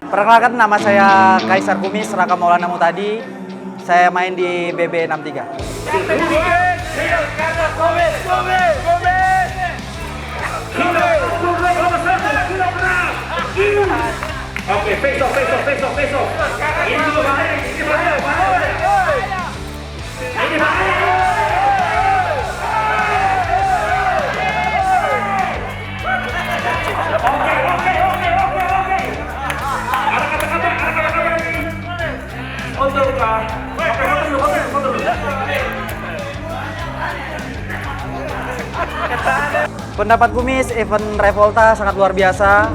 Perkenalkan, nama saya Kaisar Kumis, Raka Maulana Mutadi. Saya main di BB63. Oke, face off. Ini juga bahaya, ini bahaya. Ini bahaya. Pendapat Kumis, event Revolta sangat luar biasa.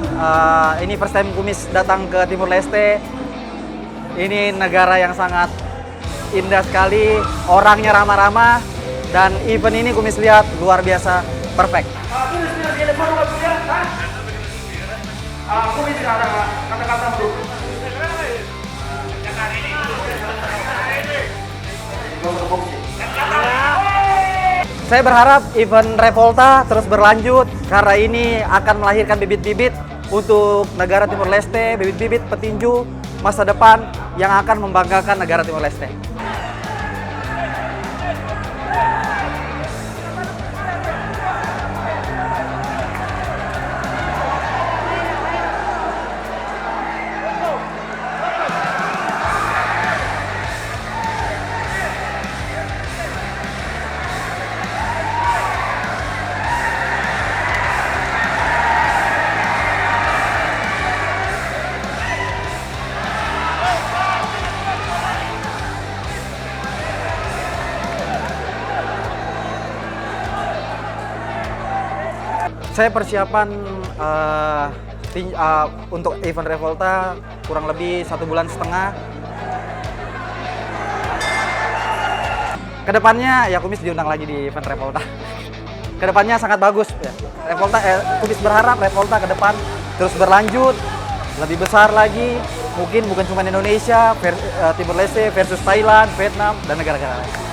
Ini first time Kumis datang ke Timur Leste. Ini negara yang sangat indah sekali, orangnya ramah-ramah, dan event ini Kumis lihat luar biasa, perfect. Kumis ada kata-kata bro. Saya berharap event Revolta terus berlanjut karena ini akan melahirkan bibit-bibit untuk negara Timur Leste, bibit-bibit petinju masa depan yang akan membanggakan negara Timur Leste. Saya persiapan untuk event Revolta kurang lebih 1,5 bulan. Kedepannya ya Kumis diundang lagi di event Revolta. Kedepannya sangat bagus ya. Revolta, Kumis berharap Revolta ke depan terus berlanjut, lebih besar lagi. Mungkin bukan cuma Indonesia, Timur Leste versus Thailand, Vietnam, dan negara-negara lain.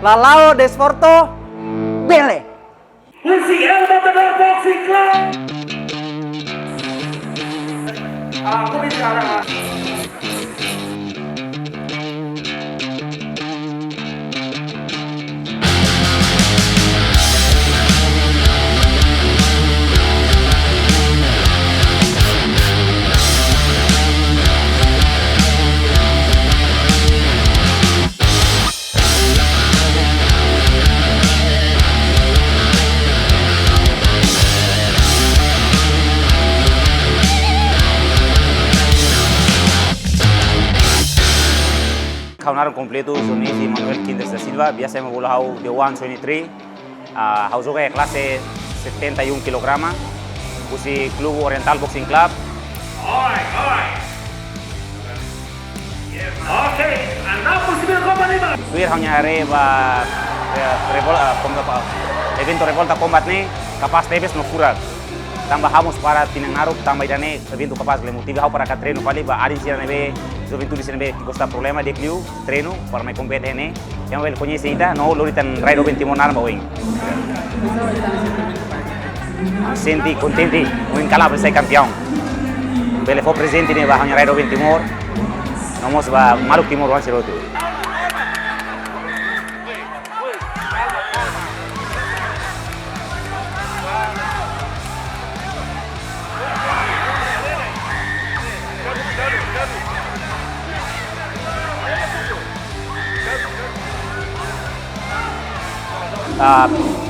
Lalaok Desportu, Bele. REVOLTA Boxing Club. Aku bicara. Kaunaran completo Jonis y Manuel Quintes da Silva, biasa mo bolahau de 123, hau joga clase 71 kg, usi Club Oriental Boxing Club. Alright. Okay, anda posibil kombat lima. Tuir hanya reba evento Revolta Combat ni kapas tebes no furar. Tambah hamos para tinangaruk tambah idane evento kapas le motiva hau para ka treino kali ba adin sira nebe juventude sira nebe costa problema de cliu treino para mai compete ne. Yang wel conhece ida no loritan raido 20 monar ba wing. Senti contenti, wing kala ba sai campeão. Bele fo presente ne ba hanya raido 20 mor. Nomos ba maluk timor wan sirotu.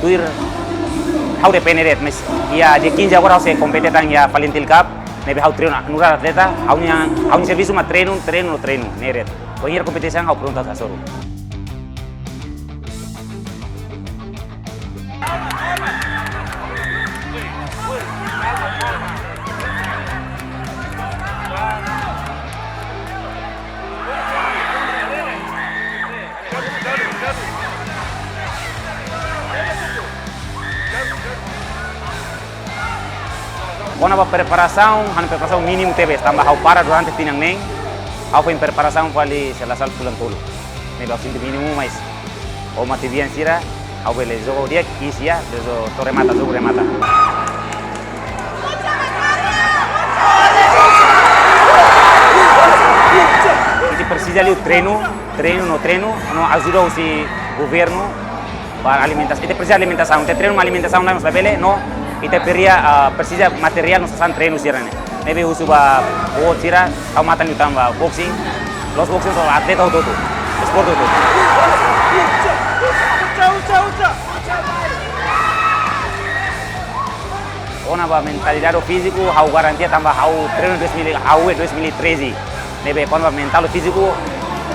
Tuir how depende mas ya de 15 agora você compete tang ya Valentil Cup nebe how treino nura atleta how nya serviço ma treino neret o ir competição how pronto a soro Quando a preparação mínimo teve, tambah how para durante tinang neng, how em preparação vale selasal pulang tolo. Neba sinto mínimo mas o mativian sira, how bele jogo dia kisia, deso torre mata jogo remata. Iti precisa ali treino no ajuda o si governo para alimentação. Iti precisa alimentação, te treino uma alimentação lá mas bele no ita peria precisa material no sasan treino sirane nebe usu ba o tira au matan utamba boxing los boxing so atleta todo sport todo ona ba mentalidade físico hau garantia tamba hau treino 2013 nebe quando mental físico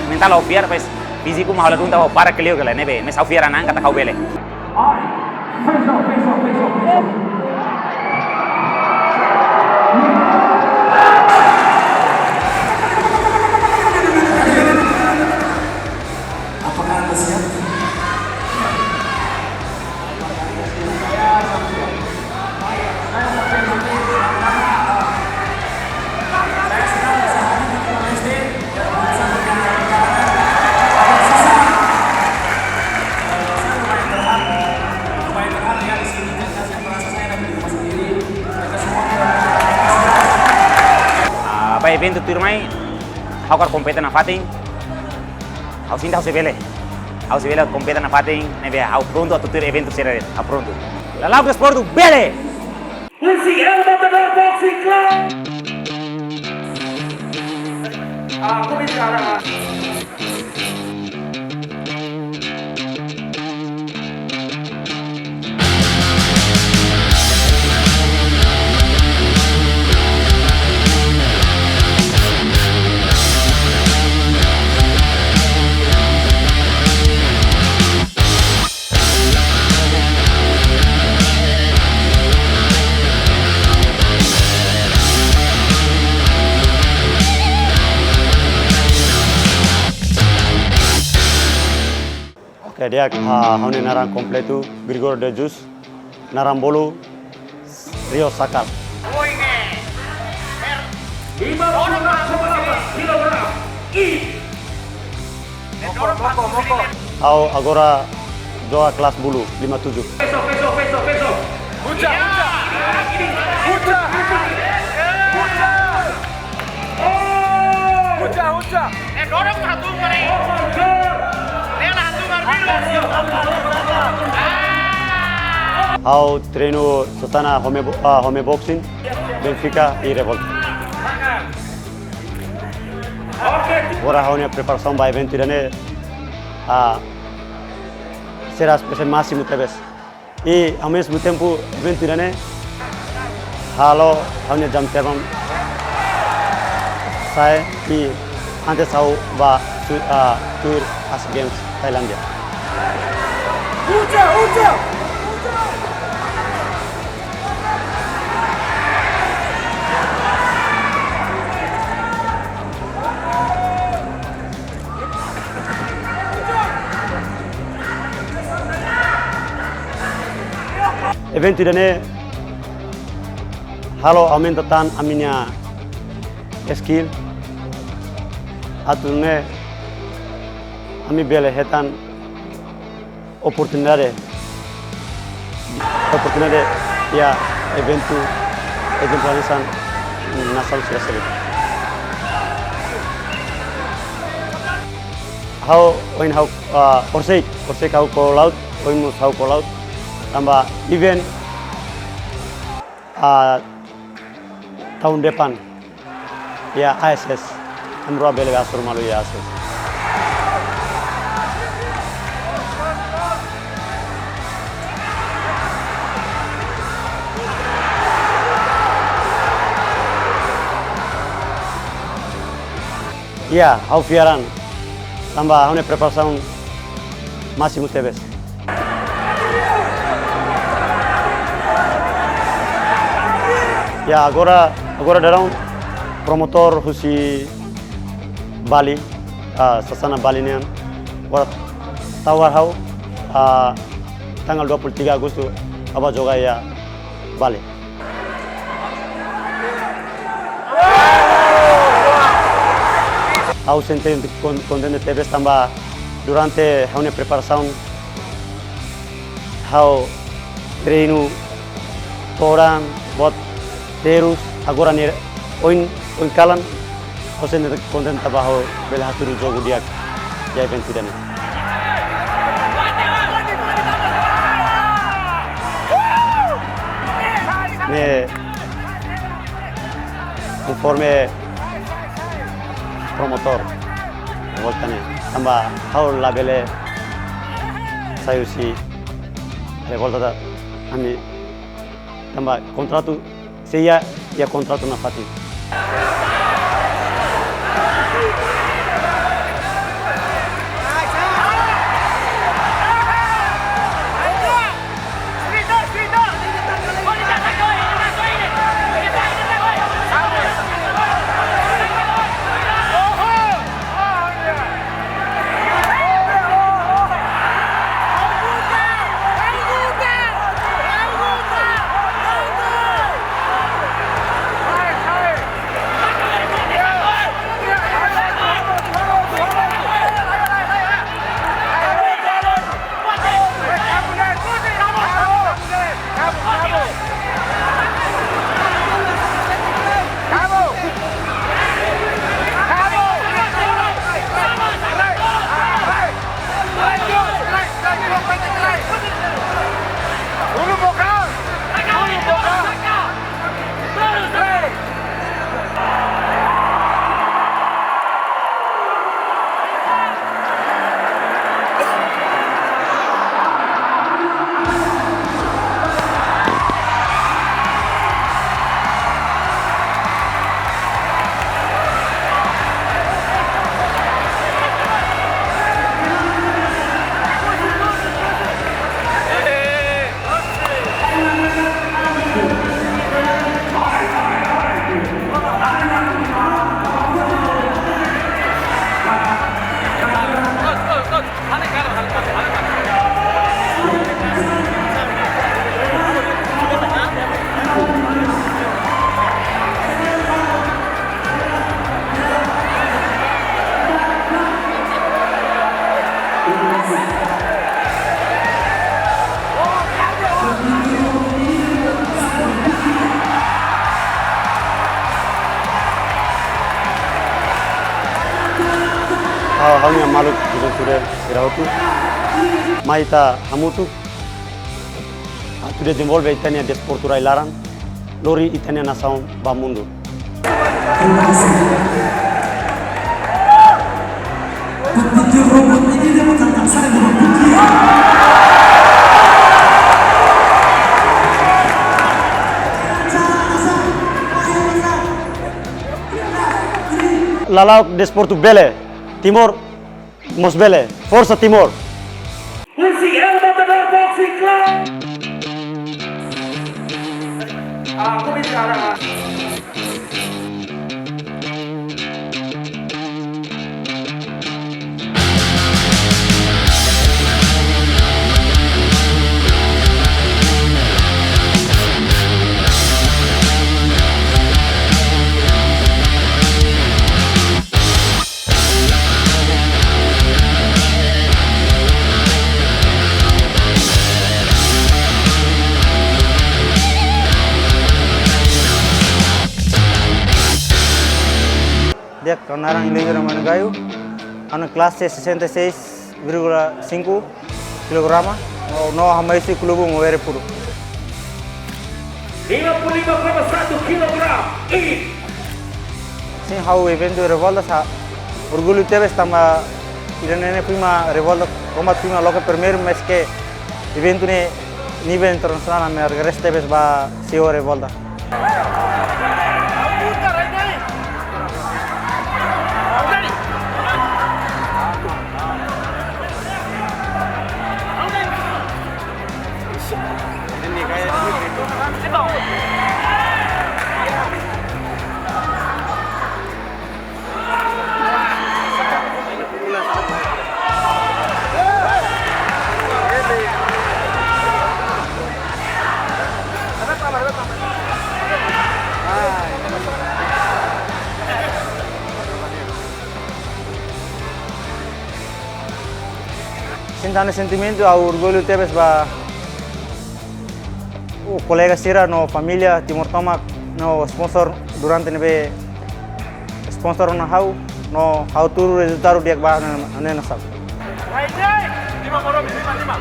mental au fiar pues físico ma hala dunta para que leo gala nebe mes au fiar anan kata hau bele Face off. Apa evento turmai hau kar kompeten na fating hau sinta hau sebele kompeten na fating nebe hau pronto a tutur evento será hau pronto Lalaok Desportu bele We'll see Lalaok Boxing Club. Cominciare. Dia haune narang completo Grigor de Jus Narambolo Rio Sakal. Hau agora doa kelas bulu 57. Peso. Mucha. Dorong satu mereka. Hau treino sotana home boxing Benfica e REVOLTA. Agora haune preparação para evento irane será espécie máximo talvez. E ao mesmo tempo evento irane halo haune jam terbang saya e antes hau ba tour Asian Games Thailandia. Evento ini halo aumentatan aminya skill atune ami bele hetan oportunidade ya evento exemplarização nacional seleção. How orsay kau call out, mus how call out, tambah event tahun depan ya ASS amro bele gasur malu ya ASS. Iya, au fiaran. Tambah haune preparação máximo tebes. Ya, agora darão promotor husi Bali, sasana Bali nian. Agora tawar hau tanggal 23 Agustus aba joga ya Bali. Au sente contente tebes tambah durante haune preparação hau treino toran bot terus agora ner oin kalan au sente contente tambah hau bela haturu jogo dia ya evento dane. Ne conforme promotor voltane tambah hau labele sayusi revolta da ami tambah kontratu seya ya kontratu na fati. Haunya malu sudah irautu maita hamutu sudah desenvolve Itania Desportu Railaran lori Itania nação bamundo. Lalaok Desportu Bele, Timor, Mosbele, Força Timor. Let's see REVOLTA Boxing Club. Aku bicara. Dia keonaran ini orang mana gayu, anak kelas 66,5 kilograma, no hamai si klubu ngawere puru. 55,1 kilogram. Sing hau evento revolta sa orgulho tebes tamba irene prima revolta combat prima local primeiro mês que evento ne nível internacional na resto tebes ba CEO revolta. Sintane sentimento ao orgulho tebes ba o colega Sira no família Timor Tomak no sponsor durante nebe sponsor na hau turu resultado diak ba na sab. Lima moro, lima.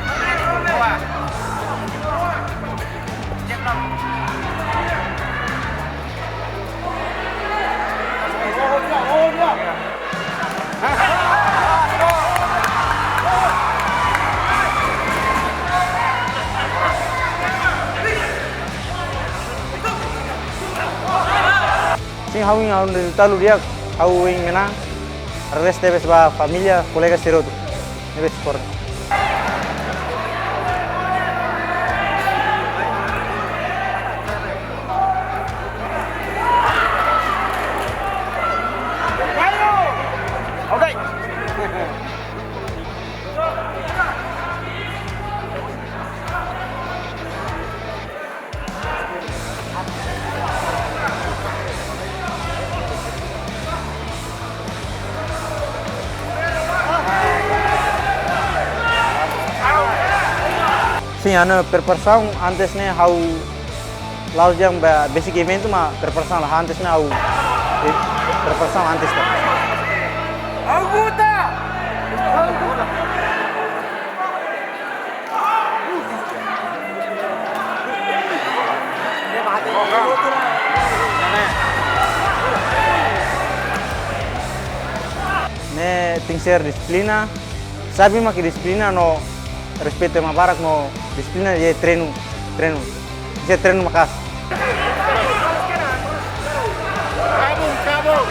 Sing hawing au resultado diak hau ing menang. Rest tebes ba família colega Sira tu. Nebe sport. Sim, ano preparação antes né hau laus jam basic event ma preparação lah antes né hau preparação antes tá. Augusta! Né tem que ser disciplina. Sabe ma que disciplina no respeito ma barak no disciplina é treino. Isso é treino makas. Cabo.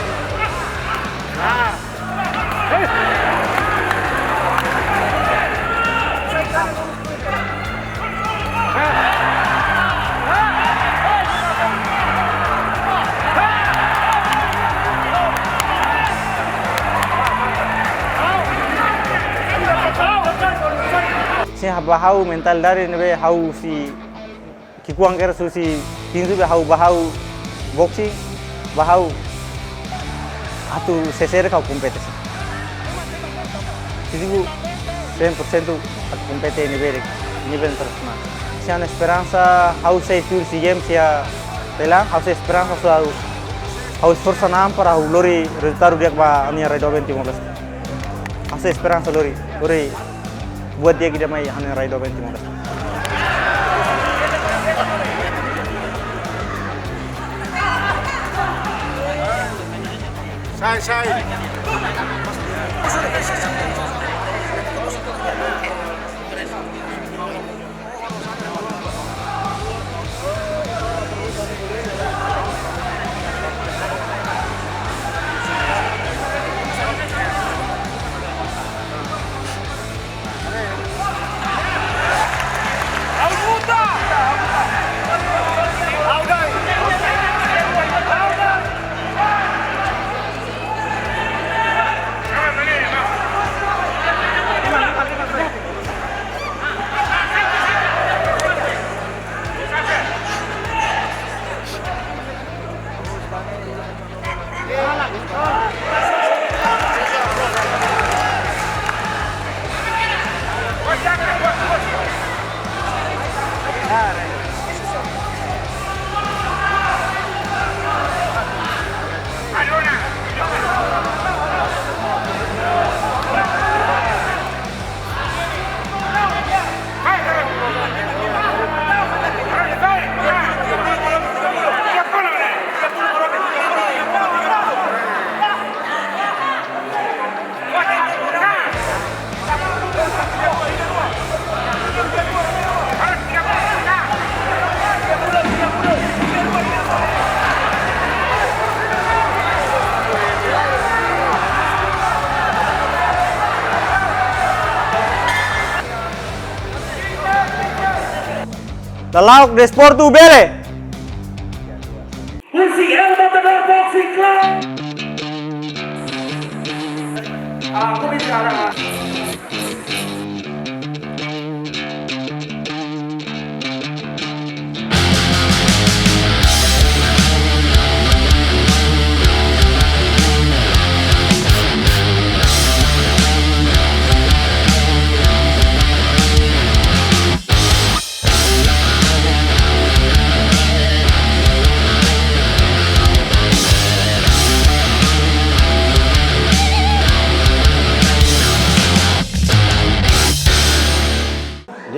Sim, bahau mental dari nebe hau si kikuang ker su si tinju be hau bahau boxing bahau atu seser kau kompetisi. Tinju 100% kompetisi nível internacional. Se há esperança hau sei tur si game se telang hau sei esperança su hau esforço nam para hau lori resultado dia ba ania raido 2015. Hau sei esperança lori buat dia kita mai ane raido 2015. Sai. Lalaok Desportu bere. REVOLTA Boxing Club. Aku bicara.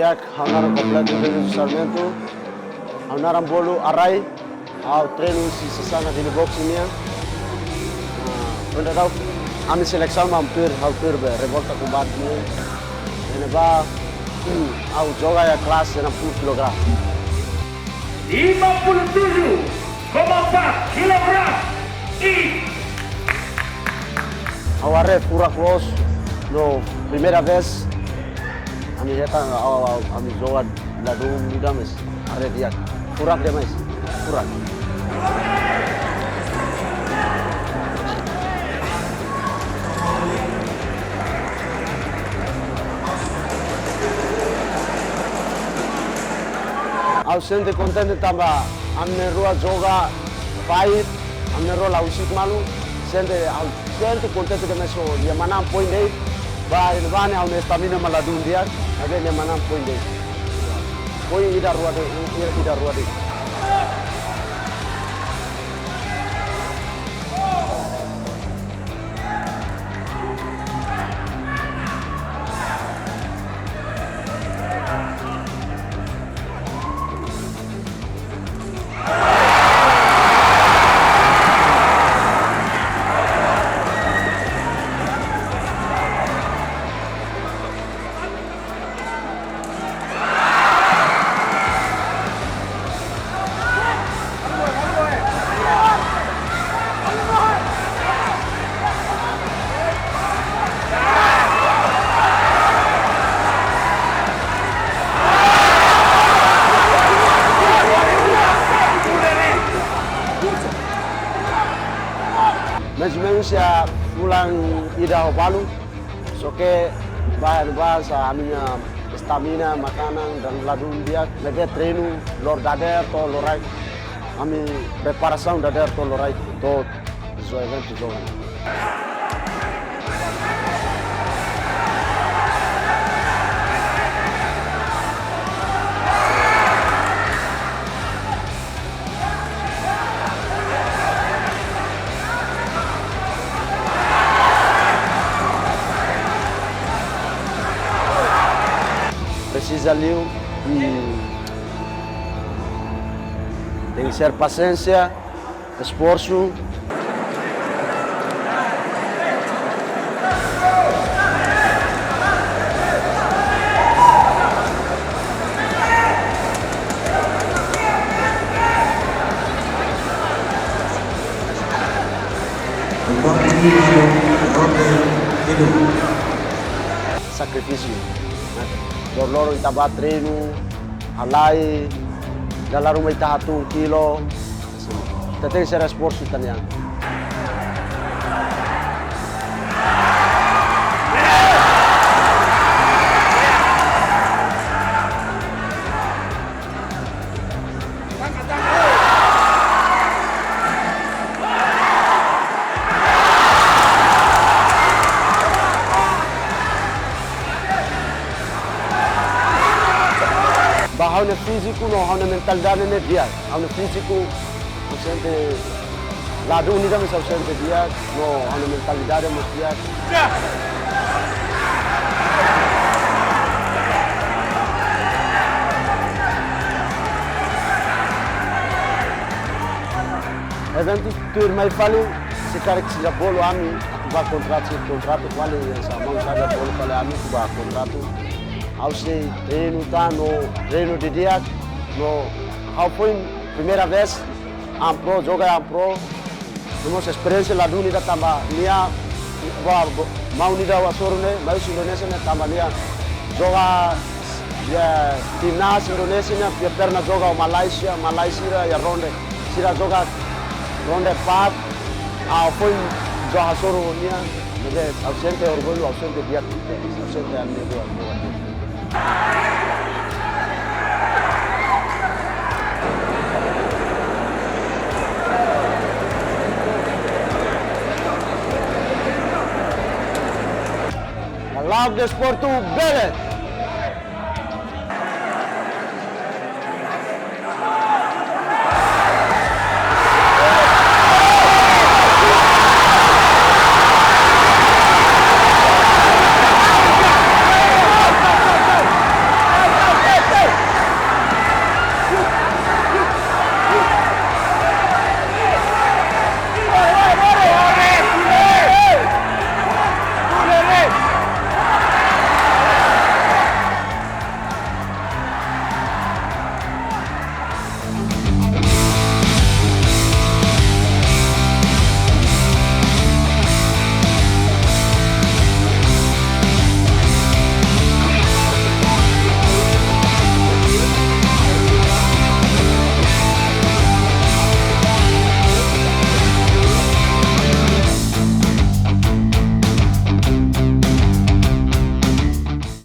dia haunaram completo do Sarmento, haunaram bolo arai, ao treino si sana di boxing niya. Benda tahu, kami seleksi hampir revolta combatnya. Ini bah, au joga ya kelas 60 kg. 57,4 kilogram. Aware pura close, no primeira vez. Kami datang, kami joga lado muda mas, are dia, pura dia mas, pura. Au sente contente tambah, amne rua joga fight, amne rua la usik malu, sente contente que meso dia manam point day, ba bane au stamina maladun dia, ade dia manam point day. Point ida rua de. Manusia pulang ida balu, soke bahan bahasa aminya stamina makanan dan ladun dia lagi treinu lor dader to lorai, ami preparasi dader to lorai to zo event zo. Precisa ali tem que ser paciência, esforço. Sacrifício. Loro itaba treino, alai, dalam rumah ita 1 kilo, tetap saya esforço tanya. Bahwa físico no, bahwa mentalidade ne dia, bahwa físico ausente, lado unida mas ausente dia, no, bahwa mentalidade mas dia. Evento tur mai falo, sekarang sejak bolu ami, aku bah kontratu falo yang sama saja bolu falo ami, aku bah kontratu. Ausei treino tá no treino de dia no how foi primeira vez pro joga pro temos experiência lá do unida tamba nia mau unida wasorne mais Indonesia ne tamba nia joga ya timnas Indonesia nia perna joga Malaysia ya ronde sira joga ronde 4 foi joga soro nia de ausente orgulho ausente dia ausente ane do Lalaok Desportu, bele!